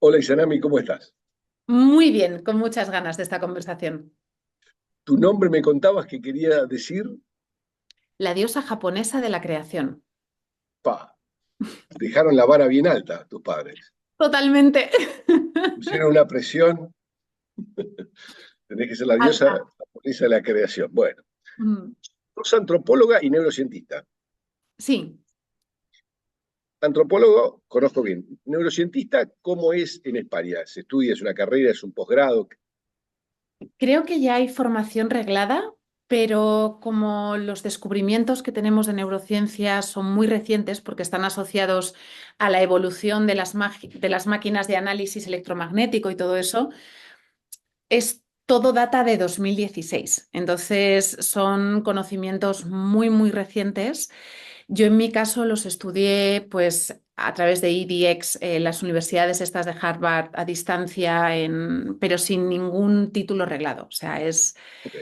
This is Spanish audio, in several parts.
Hola Isanami, ¿cómo estás? Muy bien, con muchas ganas de esta conversación. Tu nombre me contabas que quería decir, La diosa japonesa de la creación. pa, dejaron la vara bien alta tus padres. Totalmente. Pusieron una presión, tenés que ser la diosa Alta. japonesa de la creación. Bueno, Mm, sos antropóloga y neurocientista. Sí, Antropólogo, conozco bien. Neurocientista, ¿cómo es en España? ¿Se estudia, es una carrera, es un posgrado? creo que ya hay formación reglada, pero como los descubrimientos que tenemos de neurociencia son muy recientes porque están asociados a la evolución de de las máquinas de análisis electromagnético y todo eso, es todo data de 2016. Entonces son conocimientos muy, muy recientes. Yo en mi caso los estudié pues a través de EDX, las universidades estas de Harvard a distancia, pero sin ningún título reglado. O sea, Ok.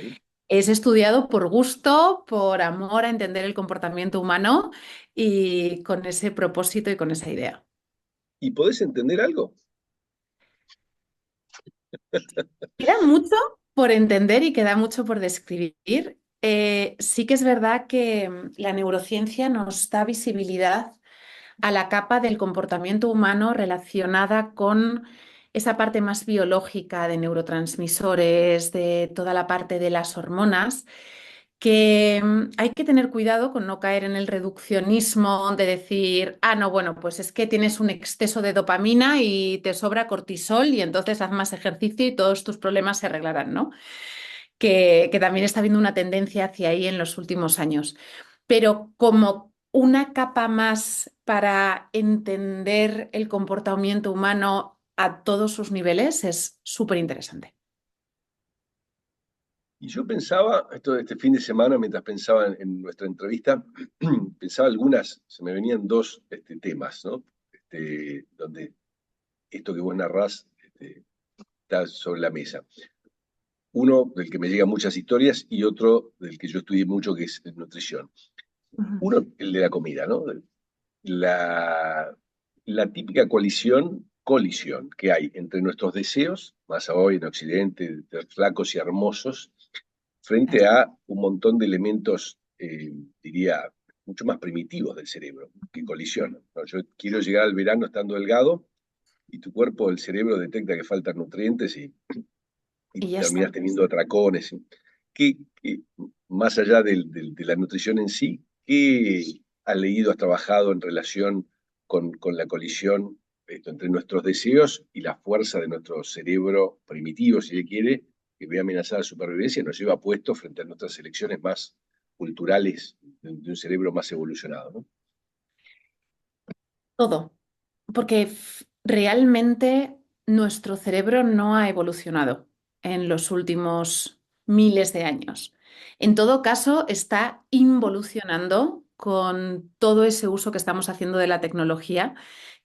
es estudiado por gusto, por amor a entender el comportamiento humano y con ese propósito y con esa idea. ¿Y podés entender algo? Queda mucho por entender y queda mucho por describir. Sí que es verdad que la neurociencia nos da visibilidad a la capa del comportamiento humano relacionada con esa parte más biológica de neurotransmisores, de toda la parte de las hormonas, que hay que tener cuidado con no caer en el reduccionismo de decir, ah, no, bueno, pues es que tienes un exceso de dopamina y te sobra cortisol y entonces haz más ejercicio y todos tus problemas se arreglarán, ¿no? Que también está habiendo una tendencia hacia ahí en los últimos años. Pero como una capa más para entender el comportamiento humano a todos sus niveles es súper interesante. Y yo pensaba, esto este fin de semana, mientras pensaba en nuestra entrevista, pensaba algunas, se me venían dos temas, ¿no? Donde esto que vos narrás está sobre la mesa. Uno del que me llegan muchas historias y otro del que yo estudié mucho, que es nutrición. Ujú. Uno, el de la comida, ¿no? La, la típica colisión que hay entre nuestros deseos, más hoy en Occidente, de flacos y hermosos, frente a un montón de elementos, diría, mucho más primitivos del cerebro, que colisionan, ¿no? Yo quiero llegar al verano estando delgado y tu cuerpo, el cerebro detecta que faltan nutrientes y Y ya terminas está. teniendo atracones. Más allá de la nutrición en sí, ¿qué has leído, has trabajado en relación con la colisión entre nuestros deseos y la fuerza de nuestro cerebro primitivo, si se quiere, que ve amenazada su supervivencia, nos lleva puesto frente a nuestras elecciones más culturales de un cerebro más evolucionado, ¿no? Todo. Porque realmente nuestro cerebro no ha evolucionado en los últimos miles de años. En todo caso, está involucionando con todo ese uso que estamos haciendo de la tecnología,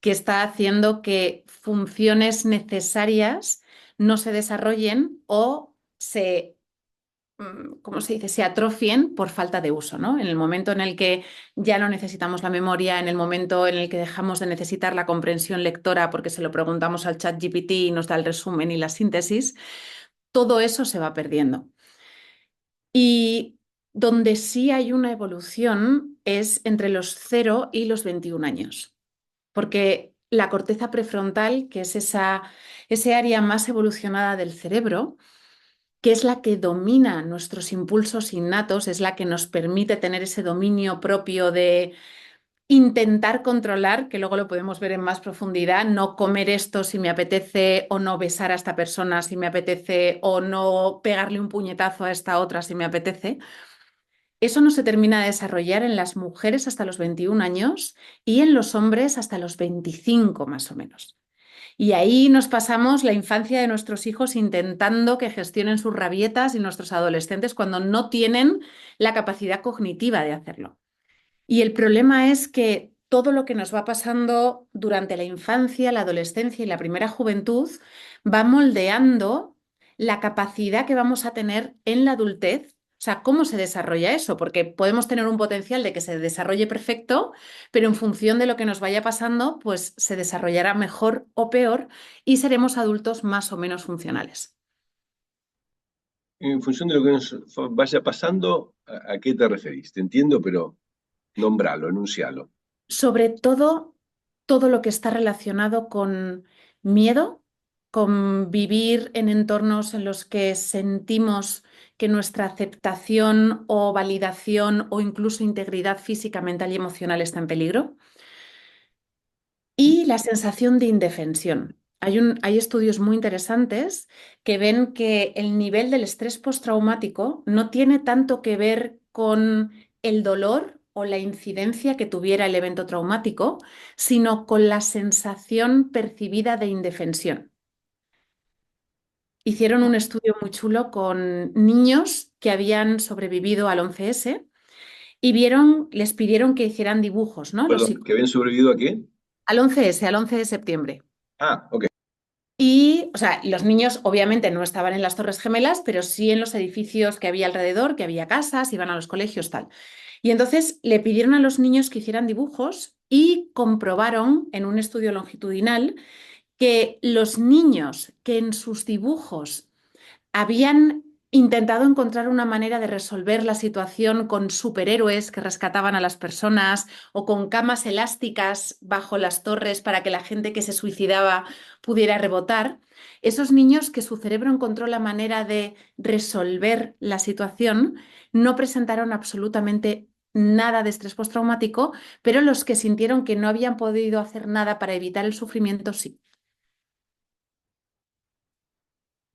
que está haciendo que funciones necesarias no se desarrollen o ¿cómo se dice? Se atrofien por falta de uso, ¿no? En el momento en el que ya no necesitamos la memoria, en el momento en el que dejamos de necesitar la comprensión lectora porque se lo preguntamos al chat GPT y nos da el resumen y la síntesis, todo eso se va perdiendo. Y donde sí hay una evolución es entre los 0 y los 21 años, porque la corteza prefrontal, que es ese área más evolucionada del cerebro, que es la que domina nuestros impulsos innatos, es la que nos permite tener ese dominio propio de intentar controlar, que luego lo podemos ver en más profundidad, no comer esto si me apetece o no besar a esta persona si me apetece o no pegarle un puñetazo a esta otra si me apetece. Eso no se termina de desarrollar en las mujeres hasta los 21 años y en los hombres hasta los 25 más o menos. Y ahí nos pasamos la infancia de nuestros hijos intentando que gestionen sus rabietas y nuestros adolescentes cuando no tienen la capacidad cognitiva de hacerlo. Y el problema es que todo lo que nos va pasando durante la infancia, la adolescencia y la primera juventud va moldeando la capacidad que vamos a tener en la adultez, sea, ¿cómo se desarrolla eso? Porque podemos tener un potencial de que se desarrolle perfecto, pero en función de lo que nos vaya pasando, pues se desarrollará mejor o peor y seremos adultos más o menos funcionales. En función de lo que nos vaya pasando, ¿a qué te referís? Te entiendo, pero nombralo, enuncialo. Sobre todo, todo lo que está relacionado con miedo, con vivir en entornos en los que sentimos que nuestra aceptación o validación o incluso integridad física, mental y emocional está en peligro. Y la sensación de indefensión. Hay estudios muy interesantes que ven que el nivel del estrés postraumático no tiene tanto que ver con el dolor o la incidencia que tuviera el evento traumático, sino con la sensación percibida de indefensión. Hicieron un estudio muy chulo con niños que habían sobrevivido al 11S y les pidieron que hicieran dibujos, ¿no? Perdón, ¿que habían sobrevivido a qué? Al 11S, al 11 de septiembre. Ah, ok. Y, o sea, los niños obviamente no estaban en las Torres Gemelas, pero sí en los edificios que había alrededor, que había casas, iban a los colegios, tal. Y entonces le pidieron a los niños que hicieran dibujos y comprobaron en un estudio longitudinal que los niños que en sus dibujos habían intentado encontrar una manera de resolver la situación con superhéroes que rescataban a las personas o con camas elásticas bajo las torres para que la gente que se suicidaba pudiera rebotar. Esos niños que su cerebro encontró la manera de resolver la situación no presentaron absolutamente nada de estrés postraumático, pero los que sintieron que no habían podido hacer nada para evitar el sufrimiento, sí.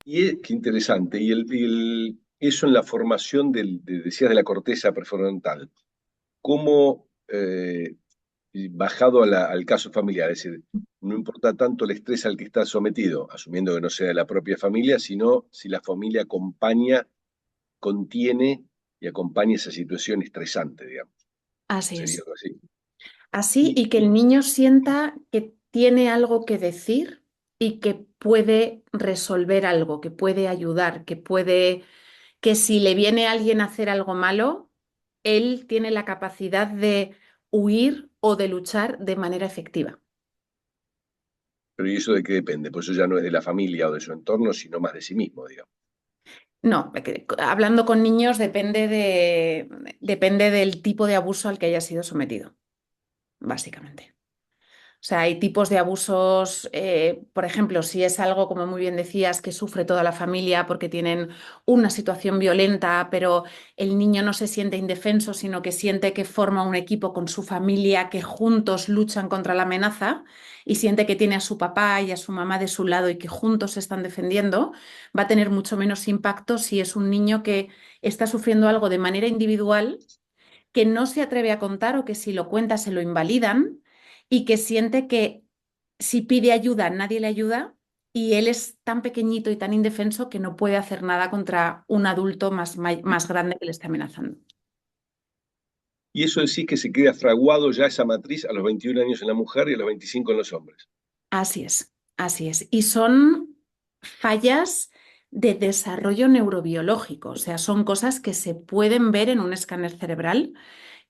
Qué interesante. Eso en la formación decías, de la corteza prefrontal. ¿Cómo, bajado al caso familiar, es decir, no importa tanto el estrés al que está sometido, asumiendo que no sea de la propia familia, sino si la familia acompaña, contiene y acompaña esa situación estresante, digamos? Así Sería es. algo así. Así Y, y que el niño sienta que tiene algo que decir y que puede resolver algo, que puede ayudar, que si le viene alguien a hacer algo malo, él tiene la capacidad de huir o de luchar de manera efectiva. pero ¿y eso de qué depende? Pues eso ya no es de la familia o de su entorno, sino más de sí mismo, digamos. No, hablando con niños depende del tipo de abuso al que haya sido sometido, básicamente. O sea, hay tipos de abusos, por ejemplo, si es algo, como muy bien decías, que sufre toda la familia porque tienen una situación violenta, pero el niño no se siente indefenso, sino que siente que forma un equipo con su familia, que juntos luchan contra la amenaza y siente que tiene a su papá y a su mamá de su lado y que juntos se están defendiendo, va a tener mucho menos impacto si es un niño que está sufriendo algo de manera individual, que no se atreve a contar o que si lo cuenta se lo invalidan y que siente que si pide ayuda nadie le ayuda y él es tan pequeñito y tan indefenso que no puede hacer nada contra un adulto más grande que le está amenazando. Y eso decís que se queda fraguado ya esa matriz a los 21 años en la mujer y a los 25 en los hombres. Así es, así es. Y son fallas de desarrollo neurobiológico, o sea, son cosas que se pueden ver en un escáner cerebral,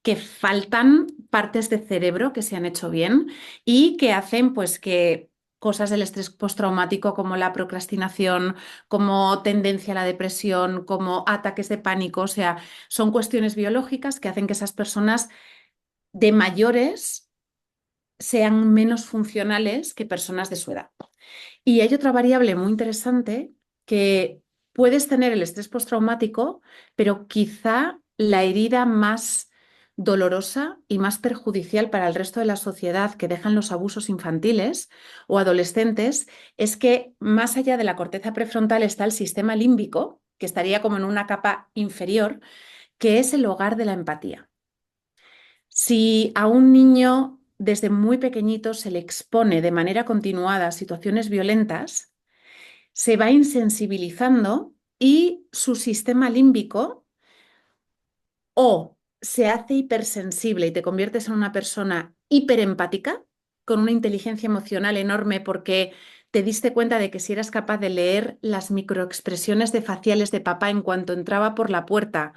que faltan partes de cerebro que se han hecho bien y que hacen pues que cosas del estrés postraumático como la procrastinación, como tendencia a la depresión, como ataques de pánico, o sea, son cuestiones biológicas que hacen que esas personas de mayores sean menos funcionales que personas de su edad. Y hay otra variable muy interesante que puedes tener el estrés postraumático, pero quizá la herida más dolorosa y más perjudicial para el resto de la sociedad que dejan los abusos infantiles o adolescentes es que más allá de la corteza prefrontal está el sistema límbico, que estaría como en una capa inferior, que es el hogar de la empatía. Si a un niño desde muy pequeñito se le expone de manera continuada a situaciones violentas, se va insensibilizando y su sistema límbico o se hace hipersensible y te conviertes en una persona hiperempática, con una inteligencia emocional enorme porque te diste cuenta de que si eras capaz de leer las microexpresiones de faciales de papá en cuanto entraba por la puerta,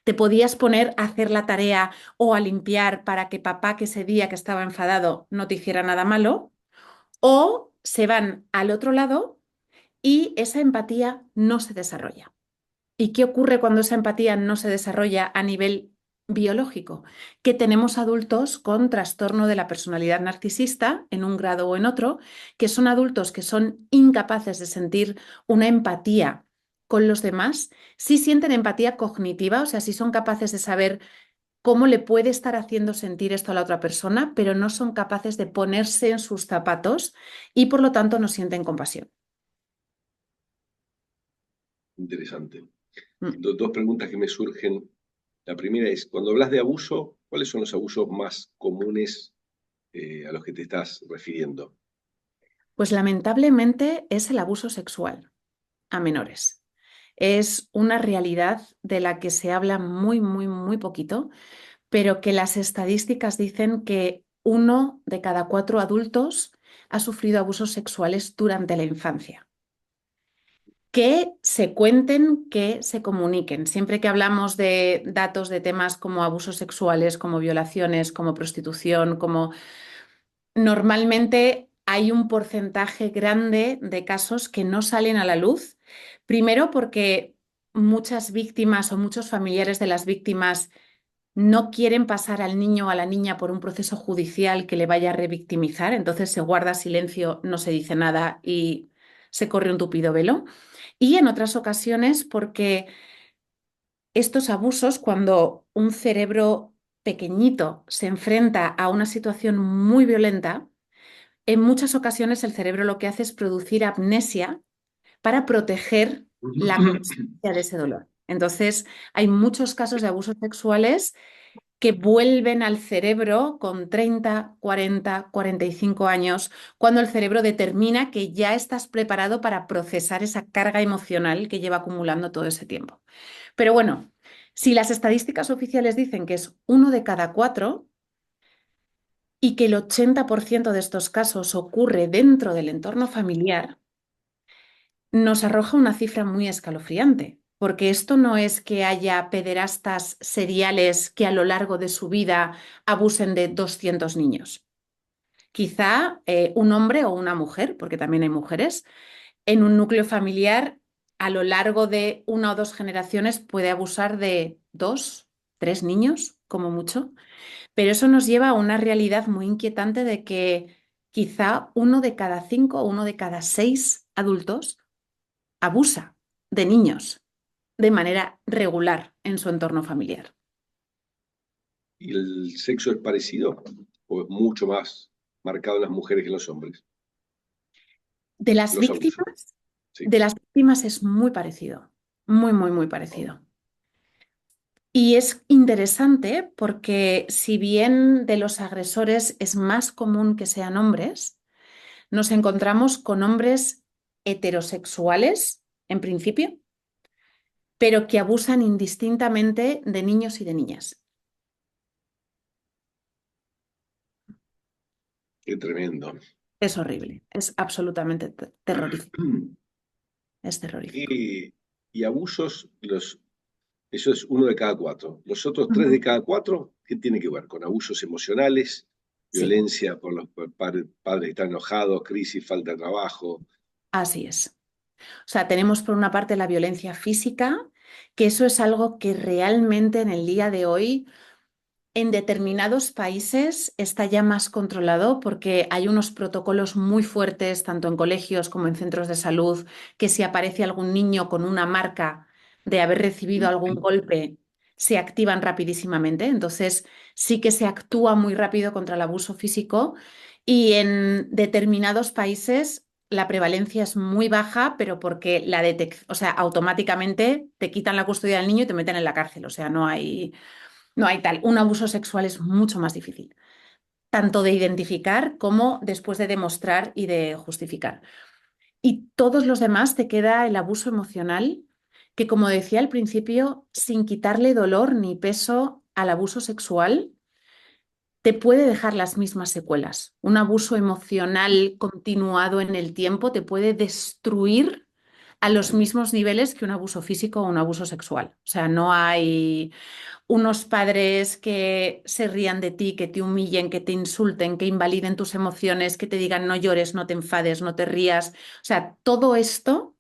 Te podías poner a hacer la tarea o a limpiar para que papá, que ese día que estaba enfadado, no te hiciera nada malo, o se van al otro lado y esa empatía no se desarrolla. ¿Y qué ocurre cuando esa empatía no se desarrolla a nivel biológico? Que tenemos adultos con trastorno de la personalidad narcisista en un grado o en otro, que son adultos que son incapaces de sentir una empatía con los demás, sí sienten empatía cognitiva, o sea, sí son capaces de saber cómo le puede estar haciendo sentir esto a la otra persona, pero no son capaces de ponerse en sus zapatos y por lo tanto no sienten compasión. Interesante. Mm. Dos preguntas que me surgen. La primera es, cuando hablas de abuso, ¿cuáles son los abusos más comunes a los que te estás refiriendo? Pues lamentablemente es el abuso sexual a menores. Es una realidad de la que se habla muy, muy, muy poquito, pero que las estadísticas dicen que 1 de cada 4 adultos ha sufrido abusos sexuales durante la infancia. Que se cuenten, que se comuniquen. Siempre que hablamos de datos de temas como abusos sexuales, como violaciones, como prostitución, como normalmente hay un porcentaje grande de casos que no salen a la luz. Primero porque muchas víctimas o muchos familiares de las víctimas no quieren pasar al niño o a la niña por un proceso judicial que le vaya a revictimizar, entonces se guarda silencio, no se dice nada y se corre un tupido velo. Y en otras ocasiones porque estos abusos, cuando un cerebro pequeñito se enfrenta a una situación muy violenta, en muchas ocasiones el cerebro lo que hace es producir amnesia para proteger la conciencia de ese dolor. Entonces, hay muchos casos de abusos sexuales que vuelven al cerebro con 30, 40, 45 años, cuando el cerebro determina que ya estás preparado para procesar esa carga emocional que lleva acumulando todo ese tiempo. Pero bueno, si las estadísticas oficiales dicen que es 1 de cada 4 y que el 80% de estos casos ocurre dentro del entorno familiar, nos arroja una cifra muy escalofriante, porque esto no es que haya pederastas seriales que a lo largo de su vida abusen de 200 niños. Quizá un hombre o una mujer, porque también hay mujeres, en un núcleo familiar a lo largo de 1 o 2 generaciones puede abusar de 2, 3 niños, como mucho, pero eso nos lleva a una realidad muy inquietante de que quizá 1 de cada 5 o 1 de cada 6 adultos abusa de niños de manera regular en su entorno familiar. ¿Y el sexo es parecido o es mucho más marcado en las mujeres que en los hombres? De las Los abusos, víctimas, sí. de las víctimas es muy parecido, muy, muy, muy parecido. Y es interesante porque si bien de los agresores es más común que sean hombres, nos encontramos con hombres heterosexuales, en principio, pero que abusan indistintamente de niños y de niñas. Qué tremendo. Es horrible, es absolutamente terrorífico, es terrorífico. Y abusos, eso es 1 de cada 4. Los otros 3 de cada 4, ¿qué tiene que ver? Con abusos emocionales, Sí, violencia por los padres que están enojados, crisis, falta de trabajo. así es. O sea, tenemos por una parte la violencia física, que eso es algo que realmente en el día de hoy en determinados países está ya más controlado porque hay unos protocolos muy fuertes, tanto en colegios como en centros de salud, que si aparece algún niño con una marca de haber recibido algún golpe, se activan rapidísimamente. Entonces, sí que se actúa muy rápido contra el abuso físico y en determinados países la prevalencia es muy baja, pero porque la detección, o sea, automáticamente te quitan la custodia del niño y te meten en la cárcel. O sea, no hay tal. Un abuso sexual es mucho más difícil, tanto de identificar como después de demostrar y de justificar. Y todos los demás te queda el abuso emocional, que como decía al principio, sin quitarle dolor ni peso al abuso sexual, te puede dejar las mismas secuelas. Un abuso emocional continuado en el tiempo te puede destruir a los mismos niveles que un abuso físico o un abuso sexual. O sea, no hay unos padres que se rían de ti, que te humillen, que te insulten, que invaliden tus emociones, que te digan no llores, no te enfades, no te rías. O sea, todo esto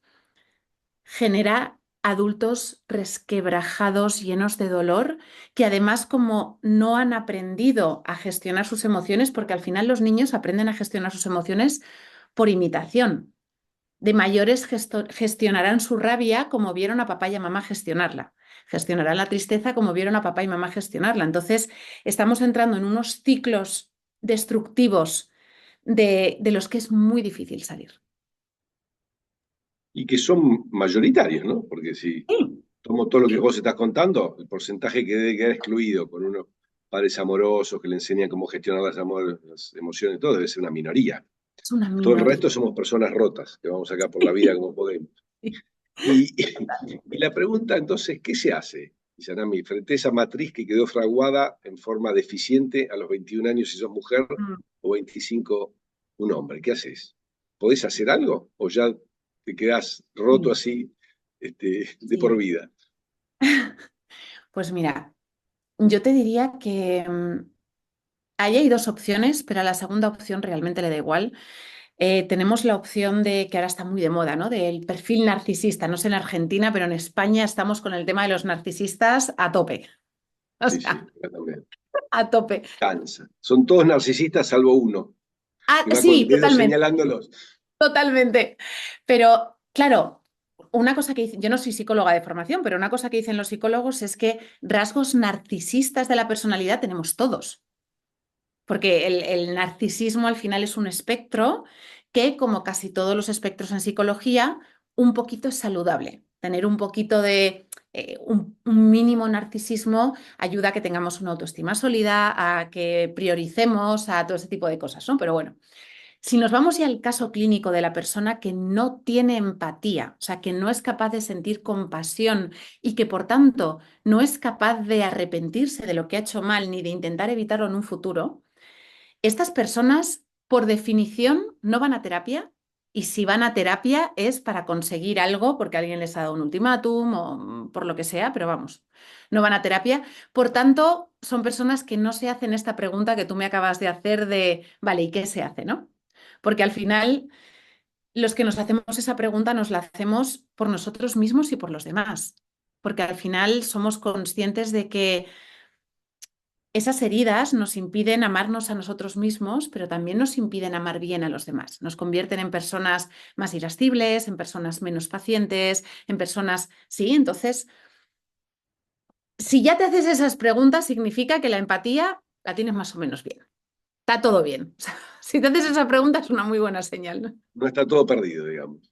genera adultos resquebrajados, llenos de dolor, que además como no han aprendido a gestionar sus emociones, porque al final los niños aprenden a gestionar sus emociones por imitación. De mayores gestionarán su rabia como vieron a papá y a mamá gestionarla. Gestionarán la tristeza como vieron a papá y mamá gestionarla. Entonces, estamos entrando en unos ciclos destructivos de los que es muy difícil salir. Y que son mayoritarios, ¿no? Porque si Sí, tomo todo lo que sí. vos estás contando, el porcentaje que debe quedar excluido con unos padres amorosos que le enseñan cómo gestionar las emociones y todo, debe ser una minoría. Es una Todo el minoría. resto somos personas rotas, que vamos acá por la vida como podemos. Y, y la pregunta entonces, ¿qué se hace, Izanami, frente a esa matriz que quedó fraguada en forma deficiente a los 21 años si sos mujer Mm, o 25 un hombre? ¿Qué haces? ¿Podés hacer algo o ya te quedás roto sí, así de por sí. vida? Pues mira, yo te diría que ahí hay dos opciones, pero a la segunda opción realmente le da igual. Tenemos la opción de, que ahora está muy de moda, ¿no? Del perfil narcisista. No sé en Argentina, pero en España estamos con el tema de los narcisistas a tope. O Sí, sea, sí, acá también. a tope. Cansa. Son todos narcisistas salvo uno, Ah, que va con el sí, dedo totalmente, señalándolos. totalmente. Pero claro, una cosa que dicen, yo no soy psicóloga de formación, pero una cosa que dicen los psicólogos es que rasgos narcisistas de la personalidad tenemos todos. Porque el narcisismo al final es un espectro que, como casi todos los espectros en psicología, un poquito es saludable. Tener un poquito de un mínimo narcisismo ayuda a que tengamos una autoestima sólida, a que prioricemos, a todo ese tipo de cosas, ¿no? Pero bueno, si nos vamos ya al caso clínico de la persona que no tiene empatía, o sea, que no es capaz de sentir compasión y que por tanto no es capaz de arrepentirse de lo que ha hecho mal ni de intentar evitarlo en un futuro, estas personas, por definición, no van a terapia y si van a terapia es para conseguir algo porque alguien les ha dado un ultimátum o por lo que sea, pero vamos, no van a terapia. Por tanto, son personas que no se hacen esta pregunta que tú me acabas de hacer de, vale, ¿y qué se hace, no? Porque al final, los que nos hacemos esa pregunta nos la hacemos por nosotros mismos y por los demás. Porque al final somos conscientes de que esas heridas nos impiden amarnos a nosotros mismos, pero también nos impiden amar bien a los demás. Nos convierten en personas más irascibles, en personas menos pacientes, en personas... Sí, entonces, si ya te haces esas preguntas, significa que la empatía la tienes más o menos bien. Está todo bien. O sea, si te haces esa pregunta es una muy buena señal, ¿no? No está todo perdido, digamos.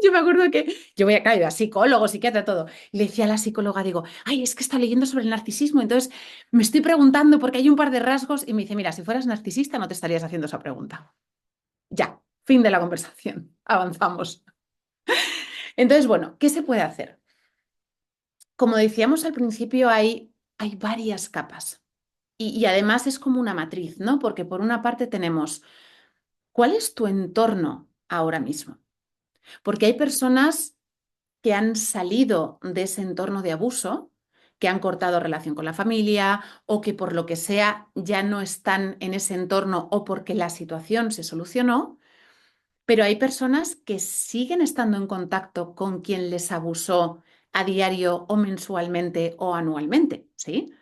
Yo me acuerdo que yo voy acá, iba a psicólogo, psiquiatra, todo. Y le decía a la psicóloga, digo, ay, es que está leyendo sobre el narcisismo, entonces me estoy preguntando porque hay un par de rasgos y me dice, mira, si fueras narcisista no te estarías haciendo esa pregunta. Ya, fin de la conversación, avanzamos. Entonces, bueno, ¿qué se puede hacer? Como decíamos al principio, hay varias capas y además es como una matriz, ¿no? Porque por una parte tenemos, ¿cuál es tu entorno ahora mismo? Porque hay personas que han salido de ese entorno de abuso, que han cortado relación con la familia o que por lo que sea ya no están en ese entorno o porque la situación se solucionó, pero hay personas que siguen estando en contacto con quien les abusó a diario o mensualmente o anualmente, ¿sí?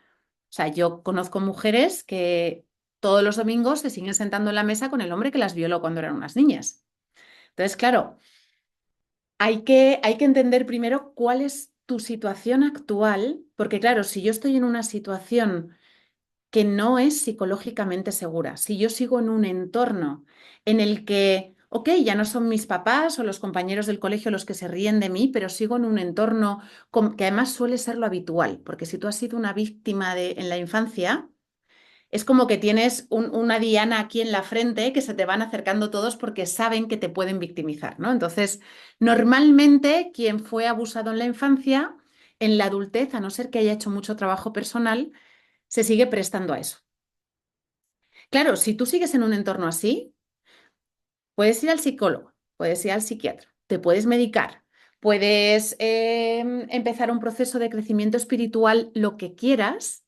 O sea, yo conozco mujeres que todos los domingos se siguen sentando en la mesa con el hombre que las violó cuando eran unas niñas. Entonces, claro, hay que entender primero cuál es tu situación actual, porque claro, si yo estoy en una situación que no es psicológicamente segura, si yo sigo en un entorno en el que, ok, ya no son mis papás o los compañeros del colegio los que se ríen de mí, pero sigo en un entorno que además suele ser lo habitual, porque si tú has sido una víctima en la infancia, es como que tienes una diana aquí en la frente que se te van acercando todos porque saben que te pueden victimizar, ¿no? Entonces, normalmente quien fue abusado en la infancia, en la adultez, a no ser que haya hecho mucho trabajo personal, se sigue prestando a eso. Claro, si tú sigues en un entorno así, puedes ir al psicólogo, puedes ir al psiquiatra, te puedes medicar, puedes empezar un proceso de crecimiento espiritual, lo que quieras,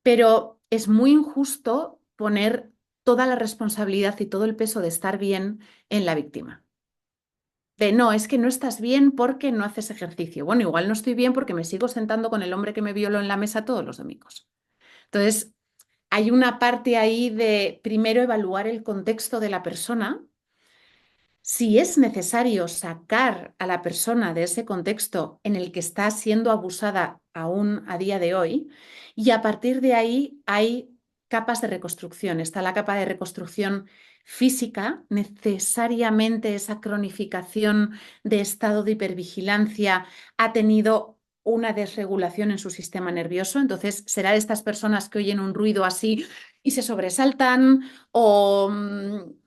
pero es muy injusto poner toda la responsabilidad y todo el peso de estar bien en la víctima. De no, es que no estás bien porque no haces ejercicio. Bueno, igual no estoy bien porque me sigo sentando con el hombre que me violó en la mesa todos los domingos. Entonces, hay una parte ahí de primero evaluar el contexto de la persona. Si es necesario sacar a la persona de ese contexto en el que está siendo abusada aún a día de hoy, y a partir de ahí hay capas de reconstrucción. Está la capa de reconstrucción física, necesariamente esa cronificación de estado de hipervigilancia ha tenido una desregulación en su sistema nervioso, entonces será de estas personas que oyen un ruido así y se sobresaltan o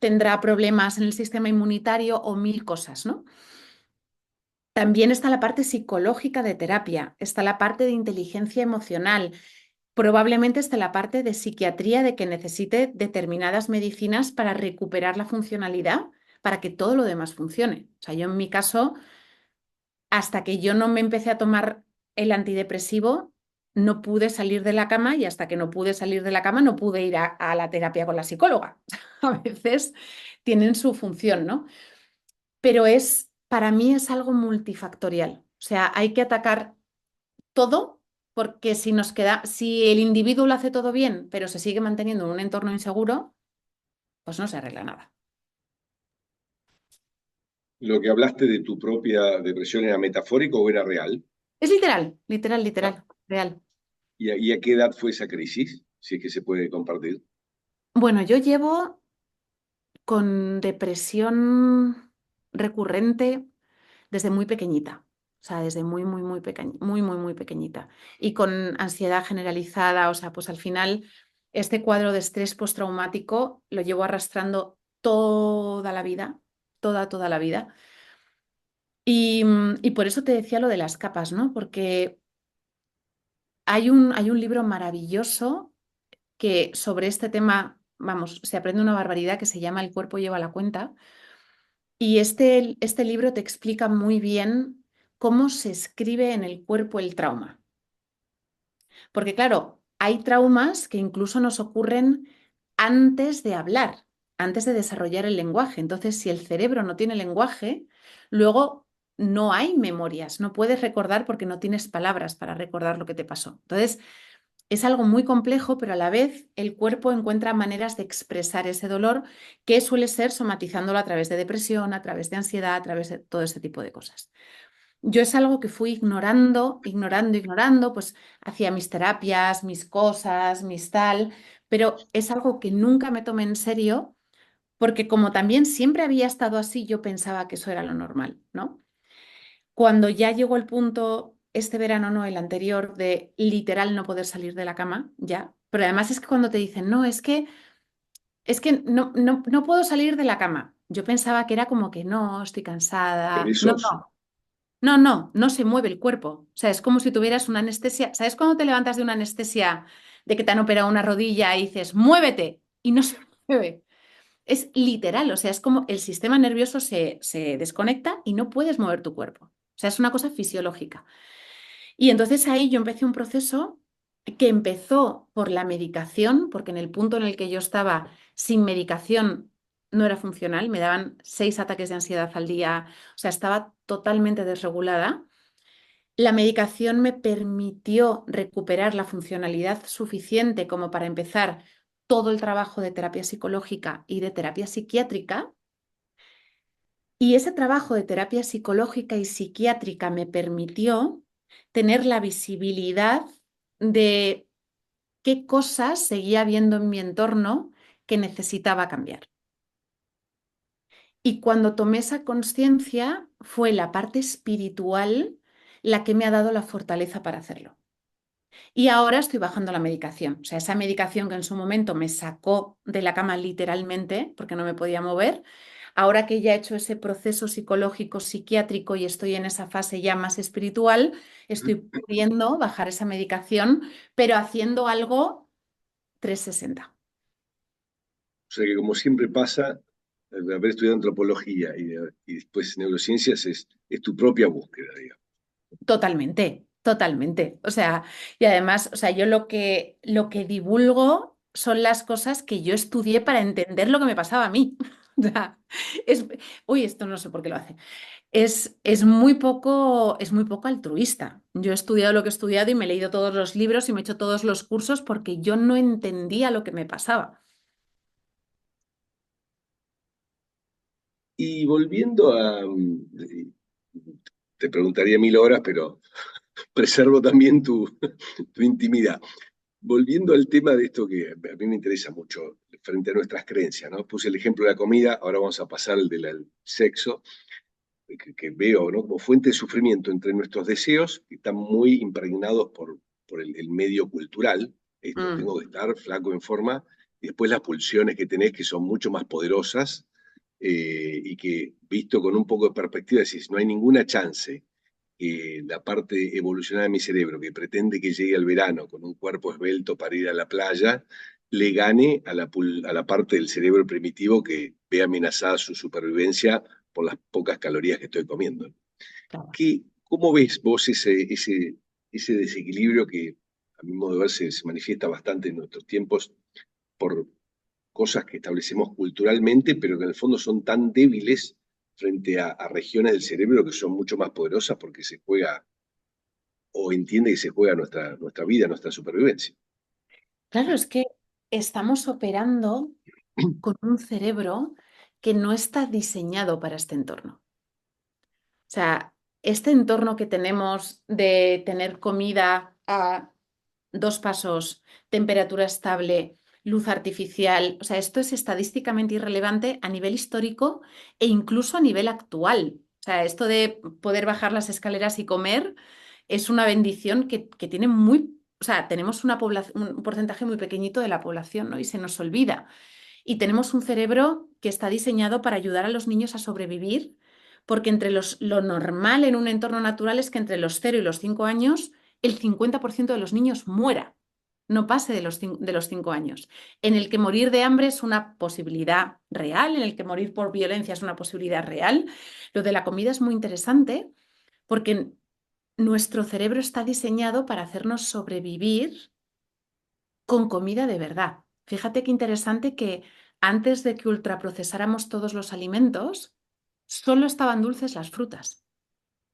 tendrá problemas en el sistema inmunitario o mil cosas, ¿no? También está la parte psicológica de terapia, está la parte de inteligencia emocional, probablemente está la parte de psiquiatría de que necesite determinadas medicinas para recuperar la funcionalidad, para que todo lo demás funcione. O sea, yo en mi caso, hasta que yo no me empecé a tomar el antidepresivo, no pude salir de la cama y hasta que no pude salir de la cama no pude ir a la terapia con la psicóloga. A veces tienen su función, ¿no? Pero para mí es algo multifactorial. O sea, hay que atacar todo porque si el individuo lo hace todo bien, pero se sigue manteniendo en un entorno inseguro, pues no se arregla nada. ¿Lo que hablaste de tu propia depresión era metafórico o era real? Es literal, literal, Ah, literal, real. y a qué edad fue esa crisis? Si es que se puede compartir. Bueno, yo llevo con depresión recurrente desde muy pequeñita, o sea, desde muy, muy, muy pequeña, muy, muy, muy pequeñita. Y con ansiedad generalizada, o sea, pues al final este cuadro de estrés postraumático lo llevo arrastrando toda la vida, toda la vida. Y por eso te decía lo de las capas, ¿no? Porque hay un libro maravilloso que sobre este tema, vamos, se aprende una barbaridad que se llama El cuerpo lleva la cuenta. Y este libro te explica muy bien cómo se escribe en el cuerpo el trauma. Porque claro, hay traumas que incluso nos ocurren antes de hablar, antes de desarrollar el lenguaje. Entonces, si el cerebro no tiene lenguaje, luego no hay memorias, no puedes recordar porque no tienes palabras para recordar lo que te pasó. Entonces, es algo muy complejo, pero a la vez el cuerpo encuentra maneras de expresar ese dolor que suele ser somatizándolo a través de depresión, a través de ansiedad, a través de todo ese tipo de cosas. Yo es algo que fui ignorando, pues hacía mis terapias, mis cosas, mis tal, pero es algo que nunca me tomé en serio porque como también siempre había estado así, yo pensaba que eso era lo normal, ¿no? Cuando ya llegó el punto, este verano, no, el anterior, de literal no poder salir de la cama, ya. Pero además es que cuando te dicen, no, es que no puedo salir de la cama. Yo pensaba que era como que no, estoy cansada. No, Perezoso. no se mueve el cuerpo. O sea, es como si tuvieras una anestesia. ¿Sabes cuando te levantas de una anestesia de que te han operado una rodilla y dices, muévete? Y no se mueve. Es literal, o sea, es como el sistema nervioso se desconecta y no puedes mover tu cuerpo. O sea, es una cosa fisiológica. Y entonces ahí yo empecé un proceso que empezó por la medicación, porque en el punto en el que yo estaba sin medicación no era funcional, me daban 6 ataques de ansiedad al día, o sea, estaba totalmente desregulada. La medicación me permitió recuperar la funcionalidad suficiente como para empezar todo el trabajo de terapia psicológica y de terapia psiquiátrica. Y ese trabajo de terapia psicológica y psiquiátrica me permitió tener la visibilidad de qué cosas seguía viendo en mi entorno que necesitaba cambiar. Y cuando tomé esa conciencia, fue la parte espiritual la que me ha dado la fortaleza para hacerlo. Y ahora estoy bajando la medicación. O sea, esa medicación que en su momento me sacó de la cama literalmente, porque no me podía mover, ahora que ya he hecho ese proceso psicológico, psiquiátrico y estoy en esa fase ya más espiritual, estoy pudiendo bajar esa medicación, pero haciendo algo 360. O sea que como siempre pasa, haber estudiado antropología y después neurociencias es es tu propia búsqueda, digamos. Totalmente, totalmente. O sea, y además, o sea, yo lo que divulgo son las cosas que yo estudié para entender lo que me pasaba a mí. O sea, es, uy, esto no sé por qué lo hace. Es muy poco altruista. Yo he estudiado lo que he estudiado y me he leído todos los libros y me he hecho todos los cursos porque yo no entendía lo que me pasaba. Y volviendo te preguntaría 1000 horas, pero preservo también tu intimidad. Volviendo al tema de esto que a mí me interesa mucho frente a nuestras creencias, ¿no? Puse el ejemplo de la comida, ahora vamos a pasar al del sexo, que veo, ¿no? Como fuente de sufrimiento entre nuestros deseos, que están muy impregnados por el medio cultural, esto, Mm, tengo que estar flaco en forma, y después las pulsiones que tenés que son mucho más poderosas, y que visto con un poco de perspectiva decís, no hay ninguna chance que la parte evolucionada de mi cerebro, que pretende que llegue al verano con un cuerpo esbelto para ir a la playa, le gane a la parte del cerebro primitivo que ve amenazada su supervivencia por las pocas calorías que estoy comiendo. claro. ¿Cómo ves vos ese desequilibrio que, a mi modo de ver, se manifiesta bastante en nuestros tiempos por cosas que establecemos culturalmente, pero que en el fondo son tan débiles frente a regiones del cerebro que son mucho más poderosas porque se juega o entiende que se juega nuestra vida, nuestra supervivencia? Claro, es que estamos operando con un cerebro que no está diseñado para este entorno. O sea, este entorno que tenemos de tener comida a 2 pasos, temperatura estable, luz artificial, o sea, esto es estadísticamente irrelevante a nivel histórico e incluso a nivel actual. O sea, esto de poder bajar las escaleras y comer es una bendición que tiene muy, o sea, tenemos un porcentaje muy pequeñito de la población, ¿no? Y se nos olvida. Y tenemos un cerebro que está diseñado para ayudar a los niños a sobrevivir, porque lo normal en un entorno natural es que entre los 0 y los 5 años el 50% de los niños muera, no pase de los 5 años, en el que morir de hambre es una posibilidad real, en el que morir por violencia es una posibilidad real. Lo de la comida es muy interesante porque nuestro cerebro está diseñado para hacernos sobrevivir con comida de verdad. Fíjate qué interesante que antes de que ultraprocesáramos todos los alimentos, solo estaban dulces las frutas.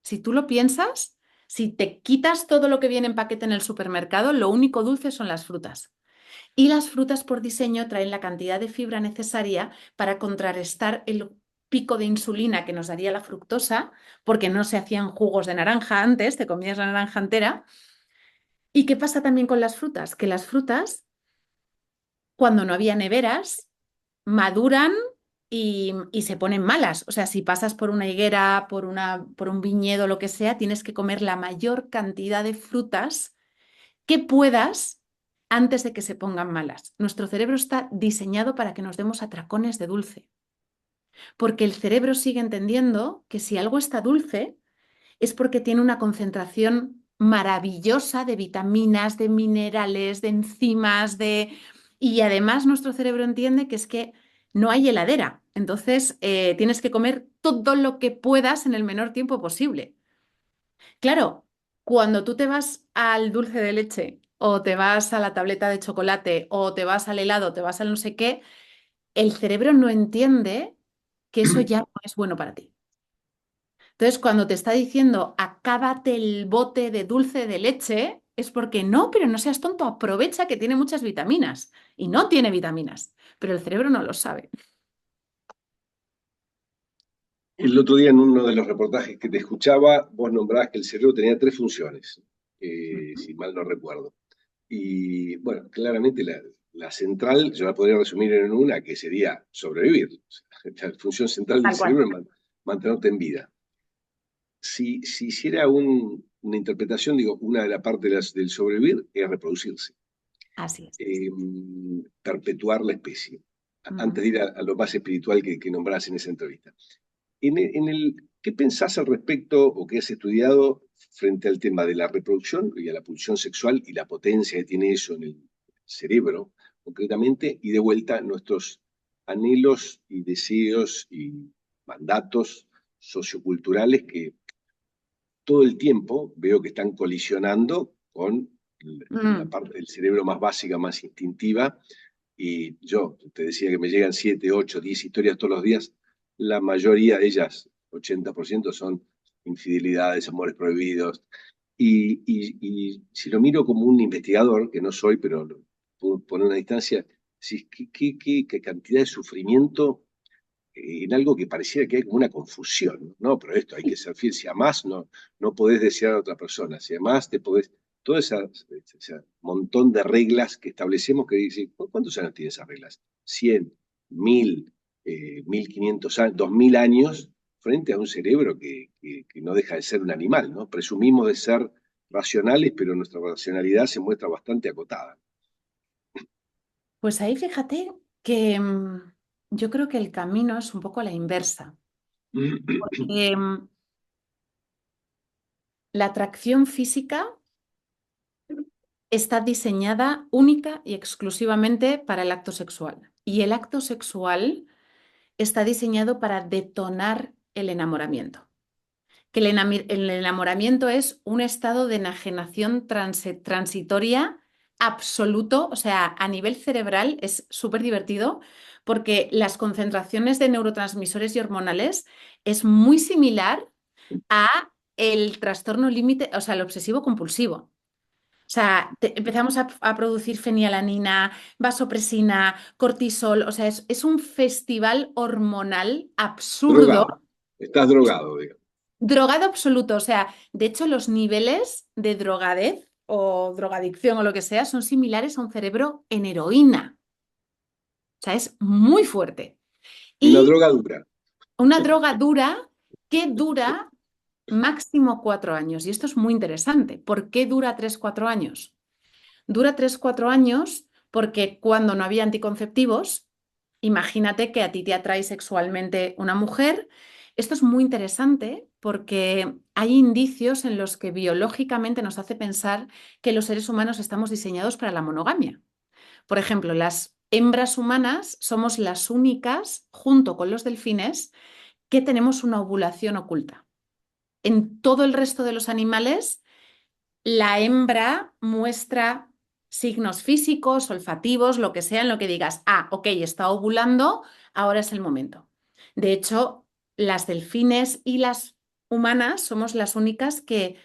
Si tú lo piensas, si te quitas todo lo que viene en paquete en el supermercado, lo único dulce son las frutas. Y las frutas por diseño traen la cantidad de fibra necesaria para contrarrestar el pico de insulina que nos daría la fructosa, porque no se hacían jugos de naranja antes, te comías la naranja entera. ¿Y qué pasa también con las frutas? Que las frutas, cuando no había neveras, maduran y se ponen malas. O sea, si pasas por una higuera, por un viñedo, lo que sea, tienes que comer la mayor cantidad de frutas que puedas antes de que se pongan malas. Nuestro cerebro está diseñado para que nos demos atracones de dulce, porque el cerebro sigue entendiendo que si algo está dulce es porque tiene una concentración maravillosa de vitaminas, de minerales, de enzimas, y además nuestro cerebro entiende que es que no hay heladera. Entonces, tienes que comer todo lo que puedas en el menor tiempo posible. Claro, cuando tú te vas al dulce de leche o te vas a la tableta de chocolate o te vas al helado, te vas al no sé qué, el cerebro no entiende que eso ya no es bueno para ti. Entonces, cuando te está diciendo acábate el bote de dulce de leche, es porque no, pero no seas tonto, aprovecha que tiene muchas vitaminas. Y no tiene vitaminas, pero el cerebro no lo sabe. El otro día en uno de los reportajes que te escuchaba, vos nombrabas que el cerebro tenía tres funciones, Ujú. si mal no recuerdo. Y bueno, claramente la central yo la podría resumir en una que sería sobrevivir. La función central del Tal cual. cerebro es mantenerte en vida. Si hiciera una interpretación, digo, una de las partes del sobrevivir es reproducirse, Así es. eh, perpetuar la especie. Antes Ujú. de ir a lo más espiritual que nombrás en esa entrevista. ¿Qué pensás al respecto o qué has estudiado frente al tema de la reproducción y a la pulsión sexual y la potencia que tiene eso en el cerebro, concretamente, y de vuelta nuestros anhelos y deseos y mandatos socioculturales que todo el tiempo veo que están colisionando con la Mm. parte del cerebro más básica, más instintiva. Y yo te decía que me llegan 7, 8, 10 historias todos los días. La mayoría de ellas, 80%, son infidelidades, amores prohibidos. Y si lo miro como un investigador, que no soy, pero lo puedo poner a una distancia, si, qué cantidad de sufrimiento en algo que pareciera que hay como una confusión, ¿no? Pero esto hay que ser fiel. Si amás, no podés desear a otra persona. Si amás, te podés. Todo ese montón de reglas que establecemos que dicen, ¿cuántos años tiene esas reglas? 100, 1000, 1500 años, 2000 años, frente a un cerebro que no deja de ser un animal, ¿no? Presumimos de ser racionales, pero nuestra racionalidad se muestra bastante acotada. Pues ahí fíjate que yo creo que el camino es un poco a la inversa. Porque, la atracción física está diseñada única y exclusivamente para el acto sexual. Y el acto sexual está diseñado para detonar el enamoramiento. Que el enamoramiento es un estado de enajenación transitoria absoluto, o sea, a nivel cerebral es súper divertido porque las concentraciones de neurotransmisores y hormonales es muy similar a el trastorno límite, o sea, el obsesivo compulsivo. O sea, empezamos a producir fenilalanina, vasopresina, cortisol, o sea, es un festival hormonal absurdo, Drogado. Estás drogado, digamos. drogado absoluto. O sea, de hecho, los niveles de drogadez o drogadicción o lo que sea son similares a un cerebro en heroína. O sea, es muy fuerte. Una Y droga dura. una droga dura que dura máximo 4 años. Y esto es muy interesante. ¿Por qué dura 3, 4 años? Dura 3, 4 años porque cuando no había anticonceptivos, imagínate que a ti te atrae sexualmente una mujer. Esto es muy interesante porque hay indicios en los que biológicamente nos hace pensar que los seres humanos estamos diseñados para la monogamia. Por ejemplo, las hembras humanas somos las únicas, junto con los delfines, que tenemos una ovulación oculta. En todo el resto de los animales, la hembra muestra signos físicos, olfativos, lo que sea, en lo que digas, ah, ok, está ovulando, ahora es el momento. De hecho, las delfines y las humanas somos las únicas que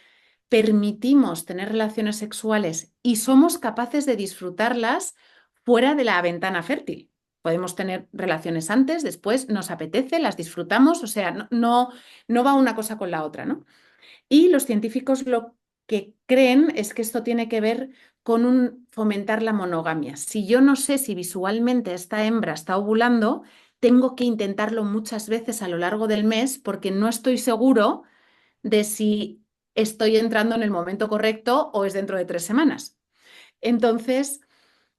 permitimos tener relaciones sexuales y somos capaces de disfrutarlas fuera de la ventana fértil. Podemos tener relaciones antes, después nos apetece, las disfrutamos, o sea, no va una cosa con la otra, ¿no? Y los científicos lo que creen es que esto tiene que ver con fomentar la monogamia. Si yo no sé si visualmente esta hembra está ovulando, tengo que intentarlo muchas veces a lo largo del mes porque no estoy seguro de si estoy entrando en el momento correcto o es dentro de 3 semanas. Entonces,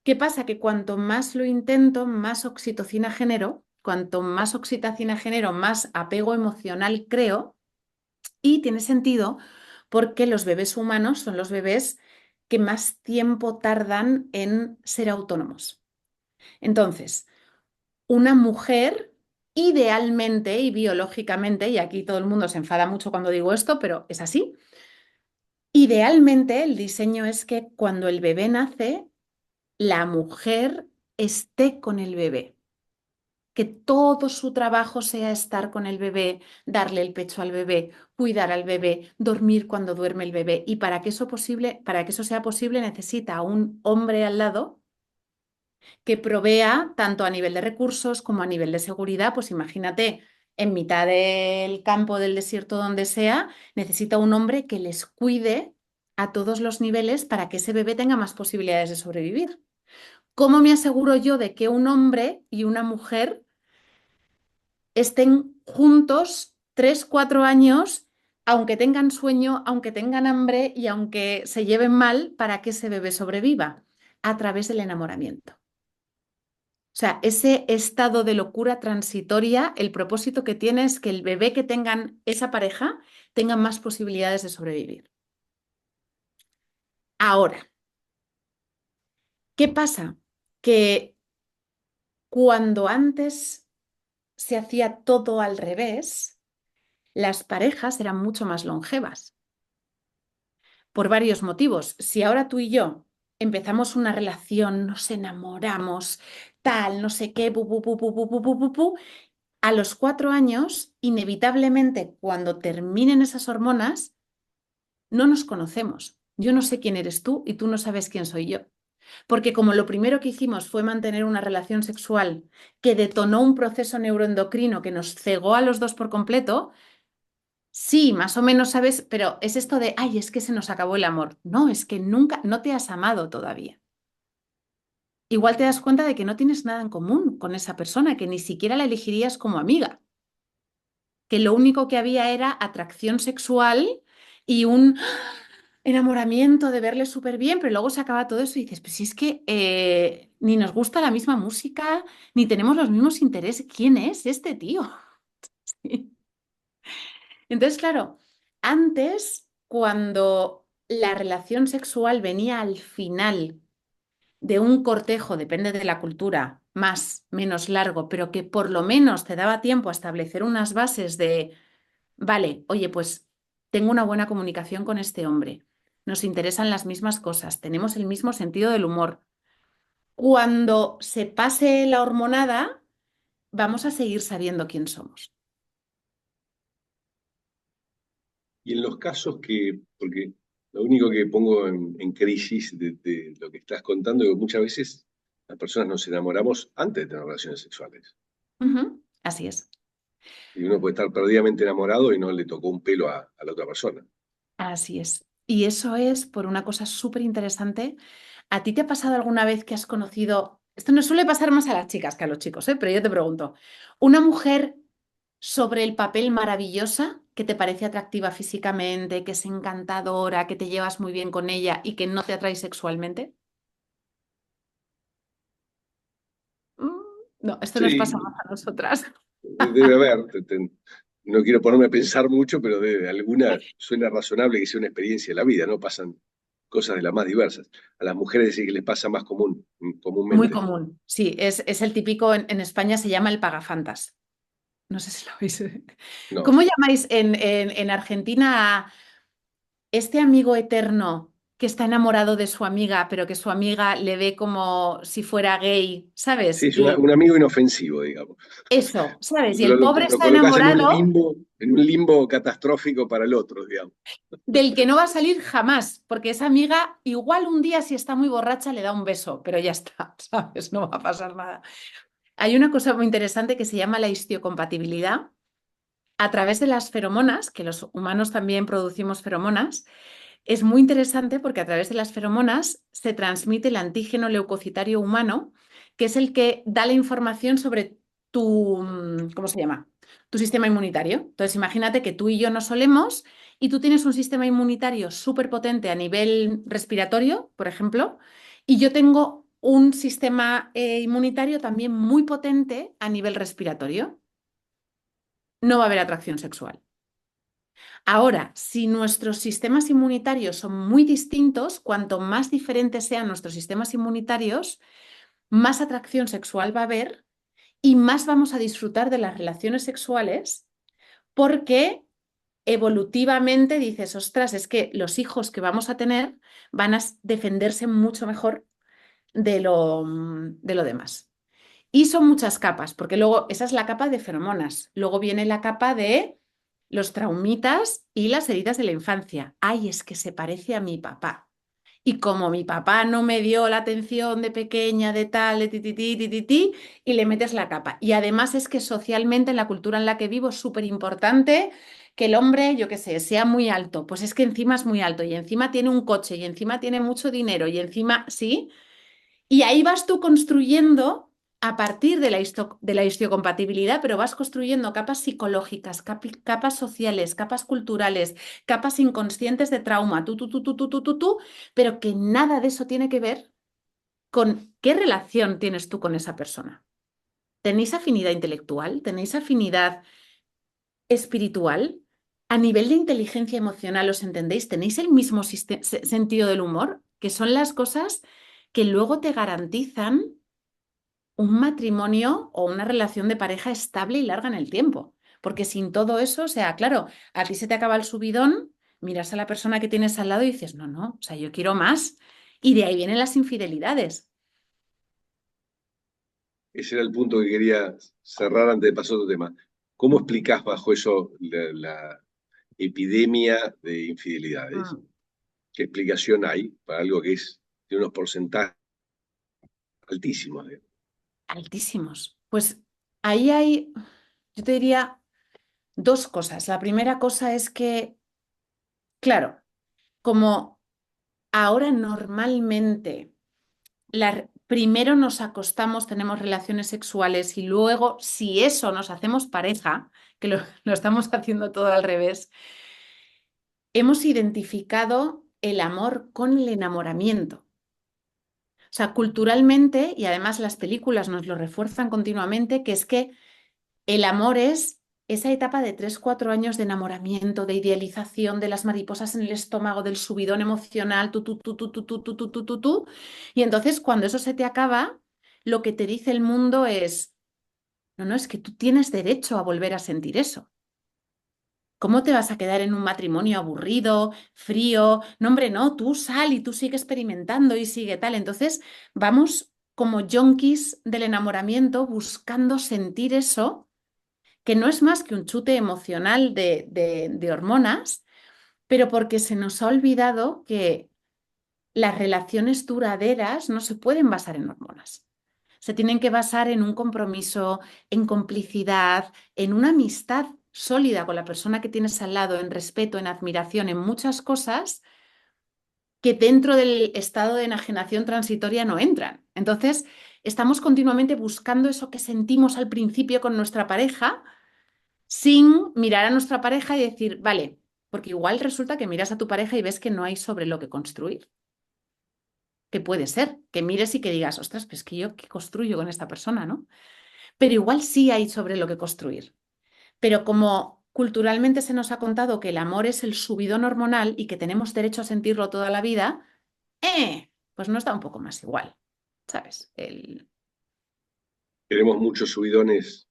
¿qué pasa? Que cuanto más lo intento, más oxitocina genero, cuanto más oxitocina genero, más apego emocional creo. Y tiene sentido porque los bebés humanos son los bebés que más tiempo tardan en ser autónomos. Entonces, una mujer, idealmente y biológicamente, y aquí todo el mundo se enfada mucho cuando digo esto, pero es así, idealmente el diseño es que cuando el bebé nace, la mujer esté con el bebé, que todo su trabajo sea estar con el bebé, darle el pecho al bebé, cuidar al bebé, dormir cuando duerme el bebé. Y para que eso sea posible, necesita a un hombre al lado que provea tanto a nivel de recursos como a nivel de seguridad. Pues imagínate, en mitad del campo, del desierto, donde sea, necesita un hombre que les cuide a todos los niveles para que ese bebé tenga más posibilidades de sobrevivir. ¿Cómo me aseguro yo de que un hombre y una mujer estén juntos 3, 4 años, aunque tengan sueño, aunque tengan hambre y aunque se lleven mal, para que ese bebé sobreviva? A través del enamoramiento? O sea, ese estado de locura transitoria, el propósito que tiene es que el bebé que tengan esa pareja tenga más posibilidades de sobrevivir. Ahora, ¿qué pasa? Que cuando antes se hacía todo al revés, las parejas eran mucho más longevas. por varios motivos. Si ahora tú y yo empezamos una relación, nos enamoramos, tal, no sé qué, pu, pu, pu, pu, pu, pu, pu, pu, pu, a los 4 años, inevitablemente, cuando terminen esas hormonas, no nos conocemos. Yo no sé quién eres tú y tú no sabes quién soy yo. Porque como lo primero que hicimos fue mantener una relación sexual que detonó un proceso neuroendocrino que nos cegó a los dos por completo, sí, más o menos sabes, pero es esto de, ay, es que se nos acabó el amor. No, es que nunca, no te has amado todavía. Igual te das cuenta de que no tienes nada en común con esa persona, que ni siquiera la elegirías como amiga, que lo único que había era atracción sexual y un enamoramiento de verle súper bien, pero luego se acaba todo eso y dices, pues si es que ni nos gusta la misma música, ni tenemos los mismos intereses. ¿Quién es este tío? Sí. Entonces, claro, antes, cuando la relación sexual venía al final de un cortejo, depende de la cultura, más, menos largo, pero que por lo menos te daba tiempo a establecer unas bases de, vale, oye, pues tengo una buena comunicación con este hombre, nos interesan las mismas cosas, tenemos el mismo sentido del humor. Cuando se pase la hormonada, vamos a seguir sabiendo quién somos. Y en los casos que, porque lo único que pongo en crisis de lo que estás contando es que muchas veces las personas nos enamoramos antes de tener relaciones sexuales. Ujú, así es. Y uno puede estar perdidamente enamorado y no le tocó un pelo a la otra persona. Así es. Y eso es por una cosa súper interesante. ¿A ti te ha pasado alguna vez que has conocido, esto no suele pasar más a las chicas que a los chicos, pero yo te pregunto, una mujer sobre el papel maravillosa, que te parece atractiva físicamente, que es encantadora, que te llevas muy bien con ella y que no te atrae sexualmente? Mm, no, esto nos pasa Sí, más a nosotras. debe haber. No quiero ponerme a pensar mucho, pero debe, alguna suena razonable que sea una experiencia de la vida, ¿no? Pasan cosas de las más diversas. A las mujeres sí que les pasa más Muy comúnmente. común, sí, es el típico, en España se llama el pagafantas. No sé si lo habéis. No. ¿Cómo llamáis en Argentina a este amigo eterno que está enamorado de su amiga, pero que su amiga le ve como si fuera gay, Sí, ¿sabes? es Y un amigo inofensivo, digamos. eso, ¿sabes? Y Lo, el lo- pobre lo está colocas enamorado en un limbo catastrófico para el otro, digamos. del que no va a salir jamás, porque esa amiga igual un día si está muy borracha le da un beso, pero ya está, ¿sabes? No va a pasar nada. Hay una cosa muy interesante que se llama la histiocompatibilidad. A través de las feromonas, que los humanos también producimos feromonas, es muy interesante porque a través de las feromonas se transmite el antígeno leucocitario humano, que es el que da la información sobre tu, ¿cómo se llama? Tu sistema inmunitario. Entonces, imagínate que tú y yo nos solemos y tú tienes un sistema inmunitario súper potente a nivel respiratorio, por ejemplo, y yo tengo un sistema inmunitario también muy potente a nivel respiratorio. No va a haber atracción sexual. Ahora, si nuestros sistemas inmunitarios son muy distintos, cuanto más diferentes sean nuestros sistemas inmunitarios, más atracción sexual va a haber y más vamos a disfrutar de las relaciones sexuales porque evolutivamente dices, ostras, es que los hijos que vamos a tener van a defenderse mucho mejor de lo demás. Y son muchas capas, porque luego esa es la capa de feromonas. Luego viene la capa de los traumitas y las heridas de la infancia. Ay, es que se parece a mi papá. Y como mi papá no me dio la atención de pequeña, de tal, de tititi, tititi, y le metes la capa. Y además es que socialmente, en la cultura en la que vivo, es súper importante que el hombre, yo qué sé, sea muy alto. Pues es que encima es muy alto y encima tiene un coche y encima tiene mucho dinero y encima, sí. Y ahí vas tú construyendo a partir de la histiocompatibilidad, pero vas construyendo capas psicológicas, capas sociales, capas culturales, capas inconscientes de trauma, tú, pero que nada de eso tiene que ver con qué relación tienes tú con esa persona. ¿Tenéis afinidad intelectual? ¿Tenéis afinidad espiritual? A nivel de inteligencia emocional, ¿os entendéis? ¿Tenéis el mismo sentido del humor? Que son las cosas que luego te garantizan un matrimonio o una relación de pareja estable y larga en el tiempo. Porque sin todo eso, o sea, claro, a ti se te acaba el subidón, miras a la persona que tienes al lado y dices, no, no, o sea, yo quiero más. Y de ahí vienen las infidelidades. Ese era el punto que quería cerrar antes de pasar a otro tema. ¿Cómo explicás bajo eso la epidemia de infidelidades? Mm. ¿Qué explicación hay para algo que es de unos porcentajes altísimos? Altísimos. Pues ahí hay, yo te diría, dos cosas. La primera cosa es que, claro, como ahora normalmente primero nos acostamos, tenemos relaciones sexuales y luego, si eso nos hacemos pareja, que lo estamos haciendo todo al revés, hemos identificado el amor con el enamoramiento. O sea, culturalmente, y además las películas nos lo refuerzan continuamente, que es que el amor es esa etapa de 3, 4 años de enamoramiento, de idealización, de las mariposas en el estómago, del subidón emocional, tú. Y entonces, cuando eso se te acaba, lo que te dice el mundo es, no, no, es que tú tienes derecho a volver a sentir eso. ¿Cómo te vas a quedar en un matrimonio aburrido, frío? No, hombre, no, tú sal y tú sigue experimentando y sigue tal. Entonces, vamos como yonkis del enamoramiento buscando sentir eso, que no es más que un chute emocional de hormonas, pero porque se nos ha olvidado que las relaciones duraderas no se pueden basar en hormonas. Se tienen que basar en un compromiso, en complicidad, en una amistad sólida con la persona que tienes al lado, en respeto, en admiración, en muchas cosas que dentro del estado de enajenación transitoria no entran. Entonces, estamos continuamente buscando eso que sentimos al principio con nuestra pareja sin mirar a nuestra pareja y decir, vale, porque igual resulta que miras a tu pareja y ves que no hay sobre lo que construir. Que puede ser, que mires y que digas, ostras, pues que yo qué construyo con esta persona, ¿no? Pero igual sí hay sobre lo que construir. Pero como culturalmente se nos ha contado que el amor es el subidón hormonal y que tenemos derecho a sentirlo toda la vida, pues nos da un poco más igual, ¿sabes? Tenemos muchos subidones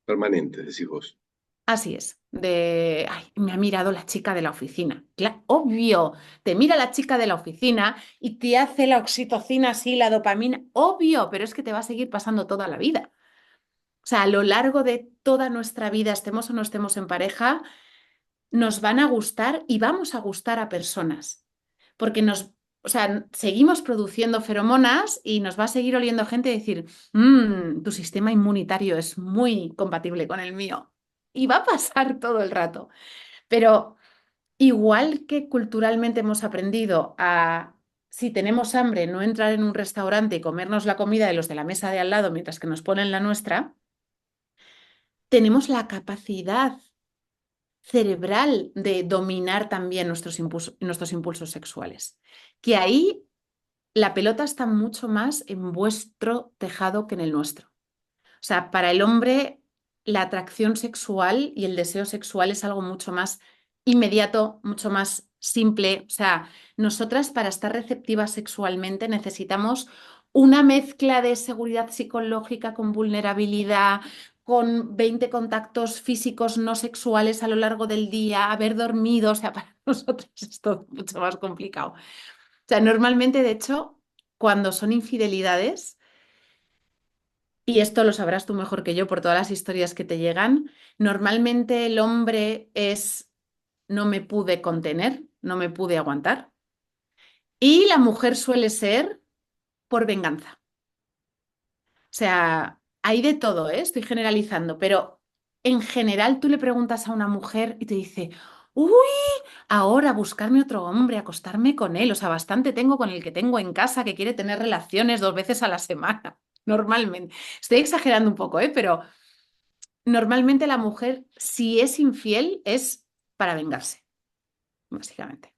permanentes, decís vos. Así es, ay, me ha mirado la chica de la oficina. Obvio, te mira la chica de la oficina y te hace la oxitocina así, la dopamina, obvio, pero es que te va a seguir pasando toda la vida. O sea, a lo largo de toda nuestra vida, estemos o no estemos en pareja, nos van a gustar y vamos a gustar a personas, porque o sea, seguimos produciendo feromonas y nos va a seguir oliendo gente y decir, tu sistema inmunitario es muy compatible con el mío. Y va a pasar todo el rato. Pero igual que culturalmente hemos aprendido a, si tenemos hambre, no entrar en un restaurante y comernos la comida de los de la mesa de al lado mientras que nos ponen la nuestra, tenemos la capacidad cerebral de dominar también nuestros impulsos sexuales. Que ahí la pelota está mucho más en vuestro tejado que en el nuestro. O sea, para el hombre la atracción sexual y el deseo sexual es algo mucho más inmediato, mucho más simple. O sea, nosotras para estar receptivas sexualmente necesitamos una mezcla de seguridad psicológica con vulnerabilidad, con 20 contactos físicos no sexuales a lo largo del día, haber dormido. O sea, para nosotros es todo mucho más complicado. O sea, normalmente, de hecho, cuando son infidelidades, y esto lo sabrás tú mejor que yo por todas las historias que te llegan, normalmente el hombre es no me pude contener, no me pude aguantar. Y la mujer suele ser por venganza. O sea, hay de todo, ¿eh? Estoy generalizando, pero en general tú le preguntas a una mujer y te dice, uy, ahora buscarme otro hombre, acostarme con él. O sea, bastante tengo con el que tengo en casa que quiere tener relaciones 2 veces a la semana, normalmente. Estoy exagerando un poco, ¿eh? Pero normalmente la mujer, si es infiel, es para vengarse, básicamente.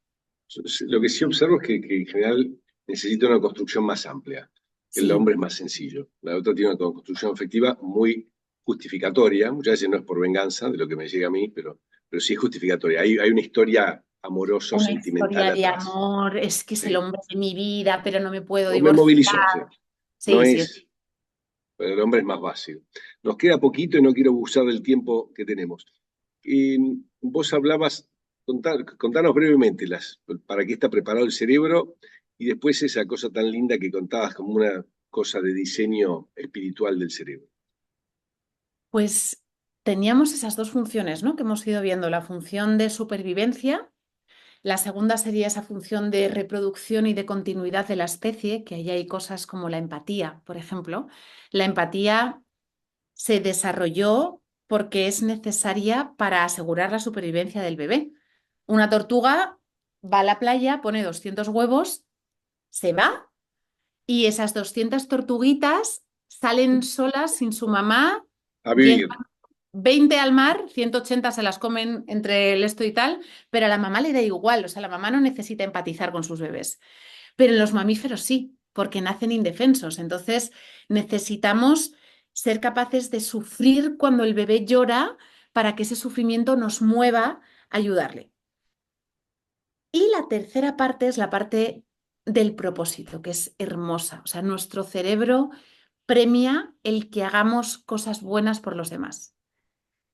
Lo que sí observo es que en general necesita una construcción más amplia. El Sí, hombre es más sencillo. La otra tiene una construcción afectiva muy justificatoria. Muchas veces no es por venganza de lo que me llega a mí, pero sí es justificatoria. Hay una historia amorosa o una sentimental historia de atrás. amor, es que es el Sí. hombre de mi vida, pero no me puedo O me divorciar. movilizó, sí. No Sí, sí, es, el hombre es más básico. Nos queda poquito y no quiero abusar del tiempo que tenemos. Eh, Vos hablabas contanos brevemente para qué está preparado el cerebro y después esa cosa tan linda que contabas como una cosa de diseño espiritual del cerebro. Pues teníamos esas dos funciones, ¿no? Que hemos ido viendo, la función de supervivencia. La segunda sería esa función de reproducción y de continuidad de la especie, que ahí hay cosas como la empatía, por ejemplo. La empatía se desarrolló porque es necesaria para asegurar la supervivencia del bebé. Una tortuga va a la playa, pone 200 huevos, se va y esas 200 tortuguitas salen solas sin su mamá, A llegan vivir. 20 al mar, 180 se las comen entre el esto y tal, pero a la mamá le da igual, o sea, la mamá no necesita empatizar con sus bebés. Pero en los mamíferos sí, porque nacen indefensos. Entonces necesitamos ser capaces de sufrir cuando el bebé llora para que ese sufrimiento nos mueva a ayudarle. Y la tercera parte es la parte del propósito, que es hermosa. O sea, nuestro cerebro premia el que hagamos cosas buenas por los demás,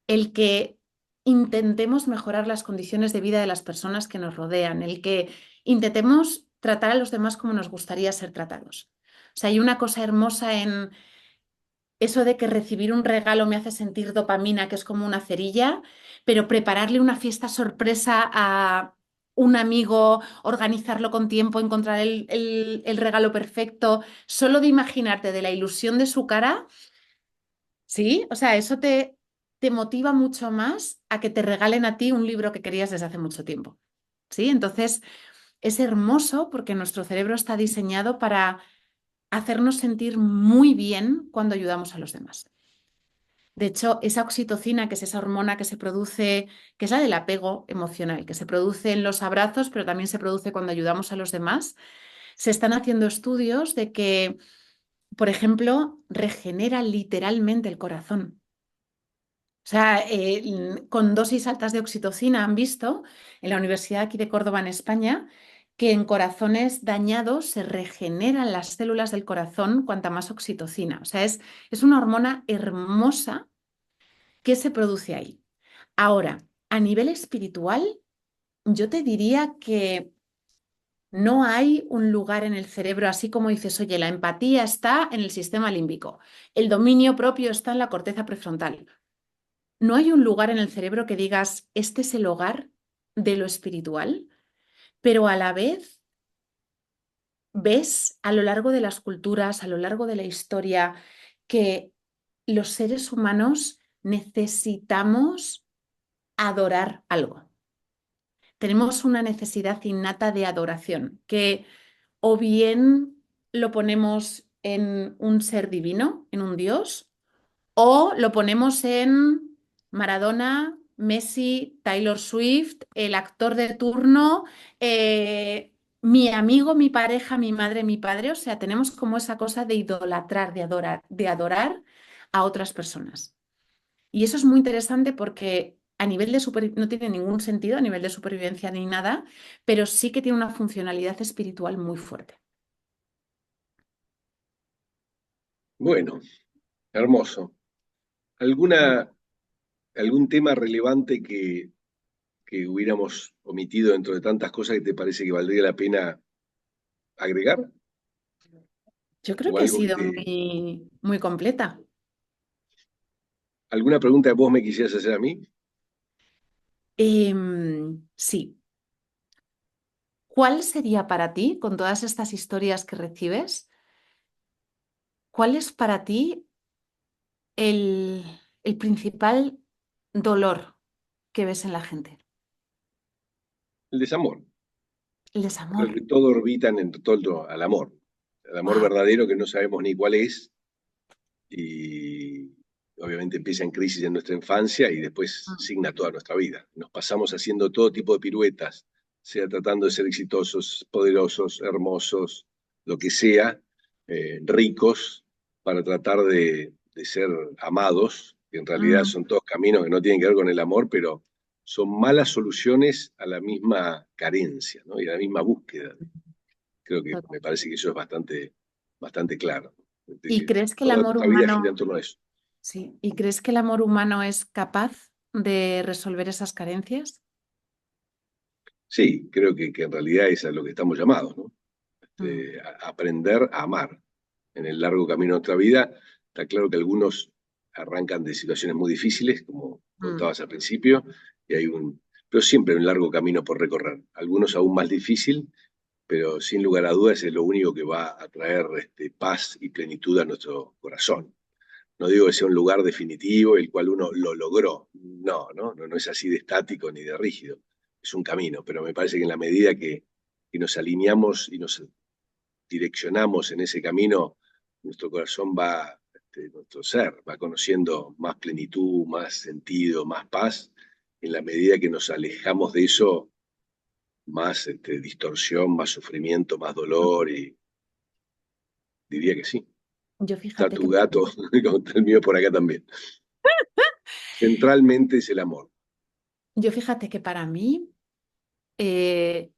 el que intentemos mejorar las condiciones de vida de las personas que nos rodean, el que intentemos tratar a los demás como nos gustaría ser tratados. O sea, hay una cosa hermosa en eso de que recibir un regalo me hace sentir dopamina, que es como una cerilla, pero prepararle una fiesta sorpresa a un amigo, organizarlo con tiempo, encontrar el regalo perfecto, solo de imaginarte de la ilusión de su cara. Sí, o sea, eso te motiva mucho más a que te regalen a ti un libro que querías desde hace mucho tiempo. Sí, entonces es hermoso porque nuestro cerebro está diseñado para hacernos sentir muy bien cuando ayudamos a los demás. De hecho, esa oxitocina, que es esa hormona que se produce, que es la del apego emocional, que se produce en los abrazos, pero también se produce cuando ayudamos a los demás, se están haciendo estudios de que, por ejemplo, regenera literalmente el corazón. O sea, con dosis altas de oxitocina han visto en la Universidad aquí de Córdoba, en España, que en corazones dañados se regeneran las células del corazón cuanta más oxitocina. O sea, es una hormona hermosa que se produce ahí. Ahora, a nivel espiritual, yo te diría que no hay un lugar en el cerebro, así como dices, oye, la empatía está en el sistema límbico, el dominio propio está en la corteza prefrontal. No hay un lugar en el cerebro que digas, este es el hogar de lo espiritual, pero a la vez ves a lo largo de las culturas, a lo largo de la historia, que los seres humanos necesitamos adorar algo. Tenemos una necesidad innata de adoración, que o bien lo ponemos en un ser divino, en un Dios, o lo ponemos en Maradona, Messi, Taylor Swift, el actor de turno, mi amigo, mi pareja, mi madre, mi padre. O sea, tenemos como esa cosa de idolatrar, de adorar a otras personas. Y eso es muy interesante porque a nivel de no tiene ningún sentido a nivel de supervivencia ni nada, pero sí que tiene una funcionalidad espiritual muy fuerte. Bueno, hermoso. ¿Algún tema relevante que hubiéramos omitido dentro de tantas cosas que te parece que valdría la pena agregar? Yo creo ¿O que he algo que sido te... muy completa. ¿Alguna pregunta que vos me quisieras hacer a mí? Sí. ¿Cuál sería para ti, con todas estas historias que recibes, cuál es para ti el, el principal dolor que ves en la gente? El desamor. El Creo desamor. que todo orbita en torno al amor. El amor Wow. verdadero que no sabemos ni cuál es y obviamente empieza en crisis en nuestra infancia y después signa toda nuestra vida. Nos pasamos haciendo todo tipo de piruetas, sea tratando de ser exitosos, poderosos, hermosos, lo que sea, ricos, para tratar de ser amados, que en realidad Mm, son todos caminos que no tienen que ver con el amor, pero son malas soluciones a la misma carencia, ¿no? Y a la misma búsqueda. Creo que total. me parece que eso es bastante claro, de ¿Y que crees que el toda amor nuestra vida gira en humano, torno a eso. sí, y crees que el amor humano es capaz de resolver esas carencias? Sí, creo que en realidad es a lo que estamos llamados, ¿no? Mm, Aprender a amar en el largo camino de nuestra vida. Está claro que algunos arrancan de situaciones muy difíciles, como mm. contabas al principio, y pero siempre hay un largo camino por recorrer. Algunos aún más difícil, pero sin lugar a dudas es lo único que va a traer paz y plenitud a nuestro corazón. No digo que sea un lugar definitivo, el cual uno lo logró. No, no, no, no es así de estático ni de rígido. Es un camino, pero me parece que en la medida que nos alineamos y nos direccionamos en ese camino, nuestro corazón va, nuestro ser va conociendo más plenitud, más sentido, más paz. En la medida que nos alejamos de eso, más distorsión, más sufrimiento, más dolor, y diría que sí. Yo Está fíjate tu que, gato, como está el mío por acá también. Centralmente es el amor. yo fíjate que para mí, eh,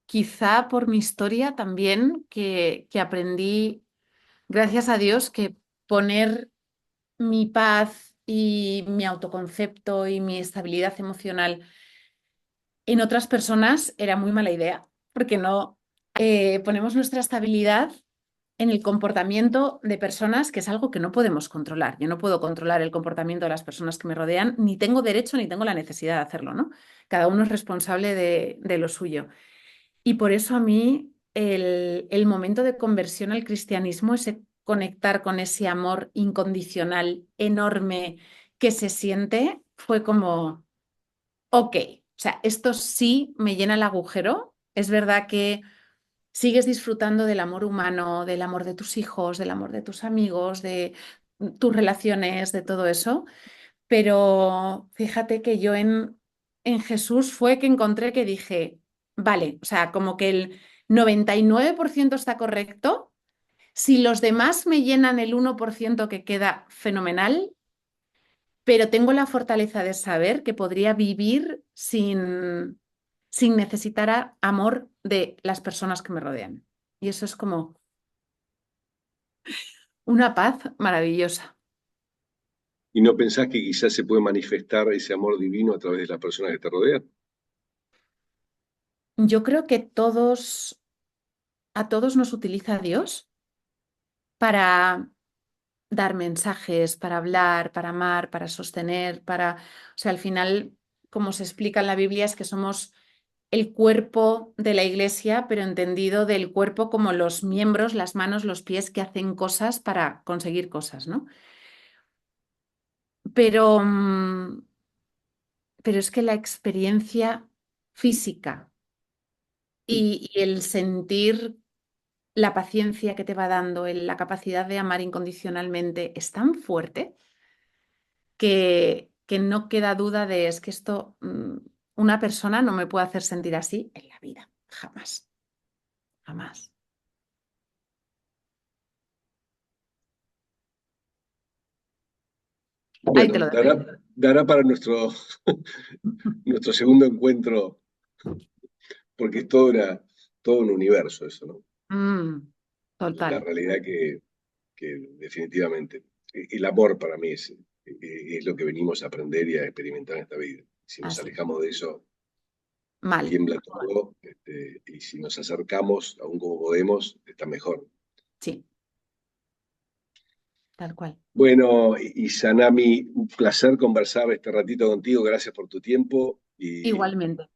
quizá por mi historia también, que aprendí, gracias a Dios, que poner mi paz y mi autoconcepto y mi estabilidad emocional en otras personas era muy mala idea, porque no ponemos nuestra estabilidad en el comportamiento de personas, que es algo que no podemos controlar. Yo no puedo controlar el comportamiento de las personas que me rodean, ni tengo derecho ni tengo la necesidad de hacerlo, ¿no? Cada uno es responsable de lo suyo. Y por eso a mí el momento de conversión al cristianismo, ese conectar con ese amor incondicional enorme que se siente, fue como, ok, o sea, esto sí me llena el agujero. Es verdad que sigues disfrutando del amor humano, del amor de tus hijos, del amor de tus amigos, de tus relaciones, de todo eso, pero fíjate que yo en Jesús fue que encontré que dije, vale, o sea, como que el 99% está correcto, si los demás me llenan el 1% que queda fenomenal, pero tengo la fortaleza de saber que podría vivir sin necesitar amor de las personas que me rodean. Y eso es como una paz maravillosa. ¿Y no pensás que quizás se puede manifestar ese amor divino a través de las personas que te rodean? Yo creo que a todos nos utiliza Dios para dar mensajes, para hablar, para amar, para sostener, o sea, al final, como se explica en la Biblia, es que somos el cuerpo de la iglesia, pero entendido del cuerpo como los miembros, las manos, los pies que hacen cosas para conseguir cosas, ¿no? Pero, pero es que la experiencia física y el sentir la paciencia que te va dando, la capacidad de amar incondicionalmente es tan fuerte que no queda duda de es que esto, una persona no me puede hacer sentir así en la vida, jamás, jamás. Ahí te Bueno, lo dejo. dará para nuestro segundo encuentro, porque es todo un universo eso, ¿no? Mm, La total, realidad que definitivamente el amor para mí es lo que venimos a aprender y a experimentar en esta vida. Si nos así, alejamos de eso, mal, tiembla todo, y si nos acercamos, aún como podemos, está mejor. sí, tal cual. Bueno, y Sanami, un placer conversar este ratito contigo. Gracias por tu tiempo y Igualmente.